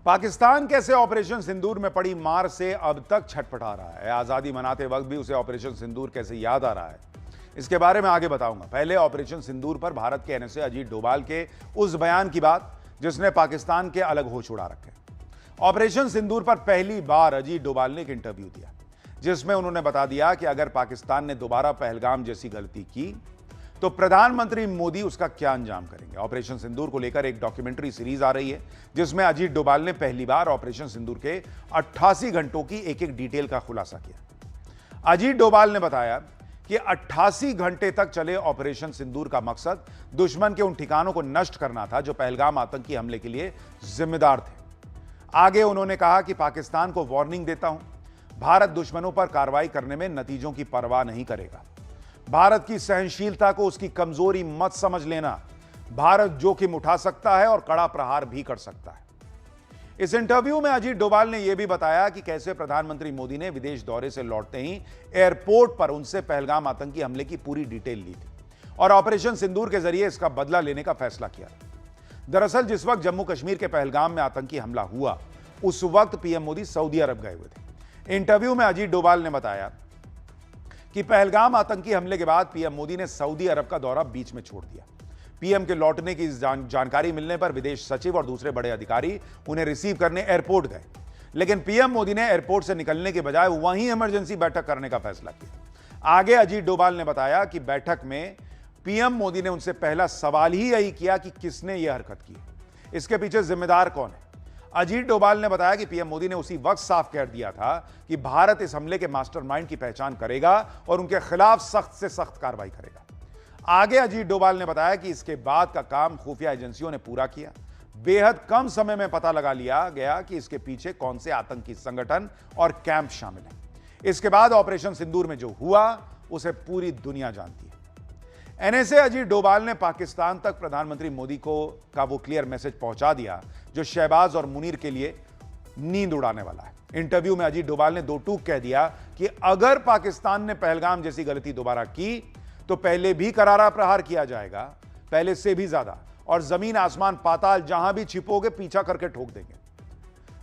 पाकिस्तान कैसे ऑपरेशन सिंदूर में पड़ी मार से अब तक छटपटा रहा है। आजादी मनाते वक्त भी उसे ऑपरेशन सिंदूर कैसे याद आ रहा है, इसके बारे में आगे बताऊंगा। पहले ऑपरेशन सिंदूर पर भारत के एनएसए अजीत डोभाल के उस बयान की बात जिसने पाकिस्तान के अलग होश उड़ा रखे। ऑपरेशन सिंदूर पर पहली बार अजीत डोभाल ने एक इंटरव्यू दिया जिसमें उन्होंने बता दिया कि अगर पाकिस्तान ने दोबारा पहलगाम जैसी गलती की तो प्रधानमंत्री मोदी उसका क्या अंजाम करेंगे। ऑपरेशन सिंदूर को लेकर एक डॉक्यूमेंट्री सीरीज आ रही है जिसमें अजीत डोभाल ने पहली बार ऑपरेशन सिंदूर के 88 घंटों की एक एक डिटेल का खुलासा किया। अजीत डोभाल ने बताया कि 88 घंटे तक चले ऑपरेशन सिंदूर का मकसद दुश्मन के उन ठिकानों को नष्ट करना था जो पहलगाम आतंकी हमले के लिए जिम्मेदार थे। आगे उन्होंने कहा कि पाकिस्तान को वार्निंग देता हूं, भारत दुश्मनों पर कार्रवाई करने में नतीजों की परवाह नहीं करेगा। भारत की सहनशीलता को उसकी कमजोरी मत समझ लेना। भारत जोखिम उठा सकता है और कड़ा प्रहार भी कर सकता है। इस इंटरव्यू में अजीत डोभाल ने यह भी बताया कि कैसे प्रधानमंत्री मोदी ने विदेश दौरे से लौटते ही एयरपोर्ट पर उनसे पहलगाम आतंकी हमले की पूरी डिटेल ली थी और ऑपरेशन सिंदूर के जरिए इसका बदला लेने का फैसला किया। दरअसल जिस वक्त जम्मू कश्मीर के पहलगाम में आतंकी हमला हुआ उस वक्त पीएम मोदी सऊदी अरब गए हुए थे। इंटरव्यू में अजीत डोभाल ने बताया कि पहलगाम आतंकी हमले के बाद पीएम मोदी ने सऊदी अरब का दौरा बीच में छोड़ दिया। पीएम के लौटने की जानकारी मिलने पर विदेश सचिव और दूसरे बड़े अधिकारी उन्हें रिसीव करने एयरपोर्ट गए, लेकिन पीएम मोदी ने एयरपोर्ट से निकलने के बजाय वहीं इमरजेंसी बैठक करने का फैसला किया। आगे अजीत डोभाल ने बताया कि बैठक में पीएम मोदी ने उनसे पहला सवाल ही यही किया कि किसने यह हरकत की, इसके पीछे जिम्मेदार कौन है। अजीत डोभाल ने बताया कि पीएम मोदी ने उसी वक्त साफ कह दिया था कि भारत इस हमले के मास्टरमाइंड की पहचान करेगा और उनके खिलाफ सख्त से सख्त कार्रवाई करेगा। आगे अजीत डोभाल ने बताया कि इसके बाद का काम खुफिया एजेंसियों ने पूरा किया। बेहद कम समय में पता लगा लिया गया कि इसके पीछे कौन से आतंकी संगठन और कैंप शामिल हैं। इसके बाद ऑपरेशन सिंदूर में जो हुआ उसे पूरी दुनिया जानती है। एनएसए अजीत डोभाल ने पाकिस्तान तक प्रधानमंत्री मोदी का वो क्लियर मैसेज पहुंचा दिया जो शहबाज और मुनीर के लिए नींद उड़ाने वाला है। इंटरव्यू में अजीत डोभाल ने दो टूक कह दिया कि अगर पाकिस्तान ने पहलगाम जैसी गलती दोबारा की तो पहले भी करारा प्रहार किया जाएगा, पहले से भी ज्यादा, और जमीन आसमान पाताल जहां भी छिपोगे पीछा करके ठोक देंगे।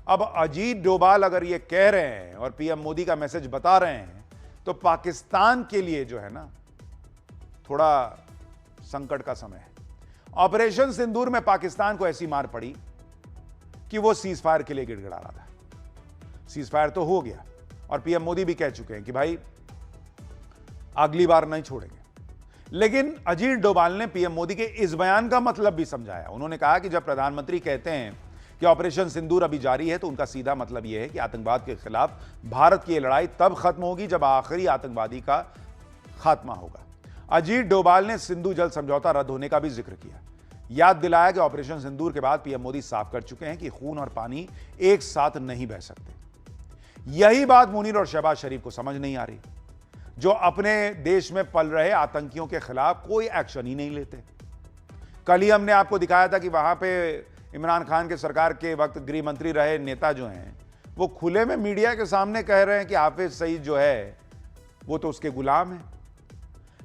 अब अजीत डोभाल अगर ये कह रहे हैं और पीएम मोदी का मैसेज बता रहे हैं तो पाकिस्तान के लिए जो है ना थोड़ा संकट का समय है। ऑपरेशन सिंदूर में पाकिस्तान को ऐसी मार पड़ी कि वो सीज फायर के लिए गिड़गिड़ा रहा था। सीज फायर तो हो गया और पीएम मोदी भी कह चुके हैं कि भाई अगली बार नहीं छोड़ेंगे। लेकिन अजीत डोभाल ने पीएम मोदी के इस बयान का मतलब भी समझाया। उन्होंने कहा कि जब प्रधानमंत्री कहते हैं कि ऑपरेशन सिंदूर अभी जारी है तो उनका सीधा मतलब यह है कि आतंकवाद के खिलाफ भारत की लड़ाई तब खत्म होगी जब आखिरी आतंकवादी का खात्मा होगा। अजीत डोभाल ने सिंधु जल समझौता रद्द होने का भी जिक्र किया। याद दिलाया कि ऑपरेशन सिंदूर के बाद पीएम मोदी साफ कर चुके हैं कि खून और पानी एक साथ नहीं बह सकते। यही बात मुनीर और शहबाज शरीफ को समझ नहीं आ रही, जो अपने देश में पल रहे आतंकियों के खिलाफ कोई एक्शन ही नहीं लेते। कल ही हमने आपको दिखाया था कि वहां पे इमरान खान के सरकार के वक्त गृह मंत्री रहे नेता जो हैं वो खुले में मीडिया के सामने कह रहे हैं कि हाफिज सईद जो है वो तो उसके गुलाम है।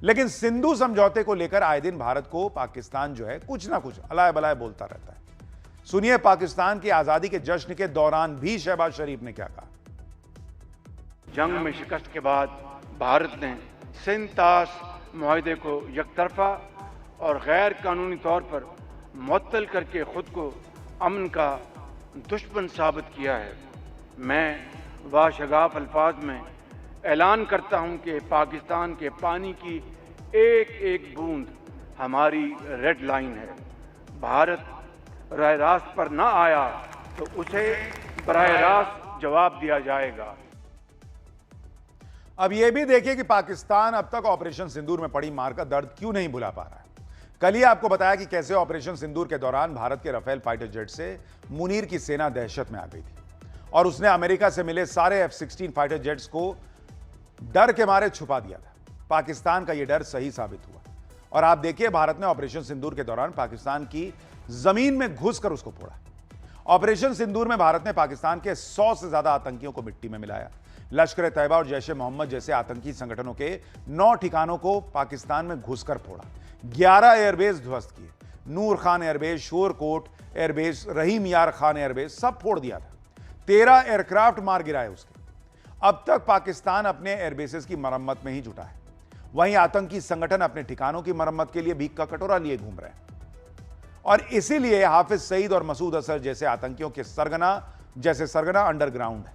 लेकिन सिंधु समझौते को लेकर आए दिन भारत को पाकिस्तान जो है कुछ ना कुछ अलाय बलाय बोलता रहता है। सुनिए पाकिस्तान की आजादी के जश्न के दौरान भी शहबाज शरीफ ने क्या कहा। जंग में शिकस्त के बाद भारत ने सिंतास मुआहदे को यकतरफा और गैर कानूनी तौर पर मुअत्तल करके खुद को अमन का दुश्मन साबित किया है। मैं वाशगाफ अल्फाज में ऐलान करता हूं कि पाकिस्तान के पानी की एक एक बूंद हमारी रेड लाइन है। भारत बराह रास्त पर ना आया तो उसे बराह रास्त जवाब दिया जाएगा। अब यह भी देखिए कि पाकिस्तान अब तक ऑपरेशन सिंदूर में पड़ी मार का दर्द क्यों नहीं भुला पा रहा है। कल ही आपको बताया कि कैसे ऑपरेशन सिंदूर के दौरान भारत के राफेल फाइटर जेट से मुनीर की सेना दहशत में आ गई थी और उसने अमेरिका से मिले सारे F-16 फाइटर जेट्स को डर के मारे छुपा दिया था। पाकिस्तान का यह डर सही साबित हुआ और आप देखिए भारत ने ऑपरेशन सिंदूर के दौरान पाकिस्तान की जमीन में घुसकर उसको फोड़ा। ऑपरेशन सिंदूर में भारत ने पाकिस्तान के 100 से ज्यादा आतंकियों को मिट्टी में मिलाया। लश्कर ए तैयबा और जैश ए मोहम्मद जैसे आतंकी संगठनों के 9 ठिकानों को पाकिस्तान में घुसकर फोड़ा। 11 एयरबेस ध्वस्त किए, नूर खान एयरबेस, शोरकोट एयरबेस, रहीम यार खान एयरबेस, सब फोड़ दिया था। 13 एयरक्राफ्ट मार गिराए उसके। अब तक पाकिस्तान अपने एयरबेसेस की मरम्मत में ही जुटा है। वहीं आतंकी संगठन अपने ठिकानों की मरम्मत के लिए भीख का कटोरा लिए घूम रहे हैं। और इसीलिए हाफिज सईद और मसूद असर जैसे आतंकियों के सरगना अंडरग्राउंड है।